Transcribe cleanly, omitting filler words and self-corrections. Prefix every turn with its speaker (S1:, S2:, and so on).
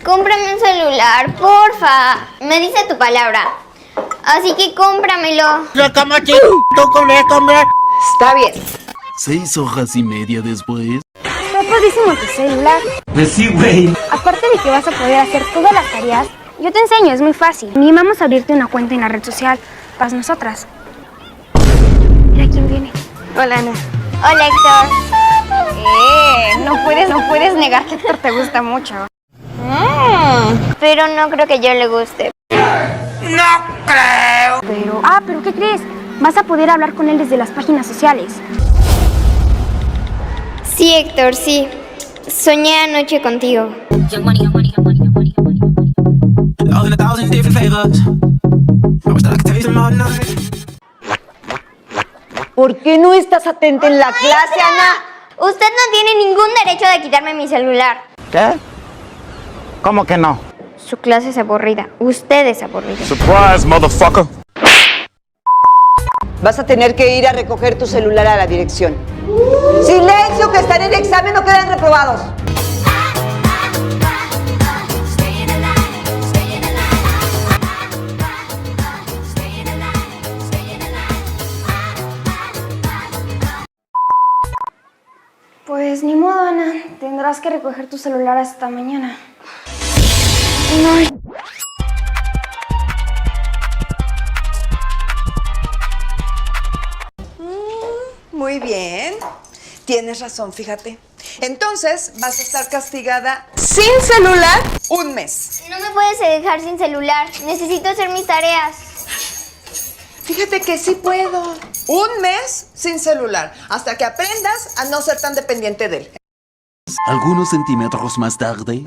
S1: cómprame un celular, porfa. Me dice tu palabra. Así que cómpramelo.
S2: La cama, ¿tú comer?
S3: Está bien.
S4: 6 horas y media después.
S5: Está padrísimo tu celular.
S2: Pues sí, güey.
S5: Aparte de que vas a poder hacer todas las tareas, yo te enseño, es muy fácil. Ni vamos a abrirte una cuenta en la red social para nosotras. Mira quién viene.
S3: Hola, Ana.
S1: Hola, Héctor.
S5: No puedes negar que Héctor te gusta mucho.
S1: Pero no creo que yo le guste.
S5: Pero ¿qué crees? Vas a poder hablar con él desde las páginas sociales.
S1: Sí, Héctor, sí. Soñé anoche contigo.
S3: ¿Por qué no estás atenta en la clase, Ana?
S1: Usted no tiene ningún derecho de quitarme mi celular.
S2: ¿Qué? ¿Cómo que no?
S1: Su clase es aburrida. Usted es aburrido.
S4: Surprise, motherfucker.
S3: Vas a tener que ir a recoger tu celular a la dirección. ¡Silencio, que están en examen o quedan reprobados!
S5: Pues ni modo, Ana. Tendrás que recoger tu celular hasta mañana.
S6: Muy bien. Tienes razón, fíjate. Entonces, vas a estar castigada sin celular 1 mes.
S1: No me puedes dejar sin celular. Necesito hacer mis tareas.
S6: Fíjate que sí puedo. 1 mes sin celular, hasta que aprendas a no ser tan dependiente de él.
S4: Algunos centímetros más tarde.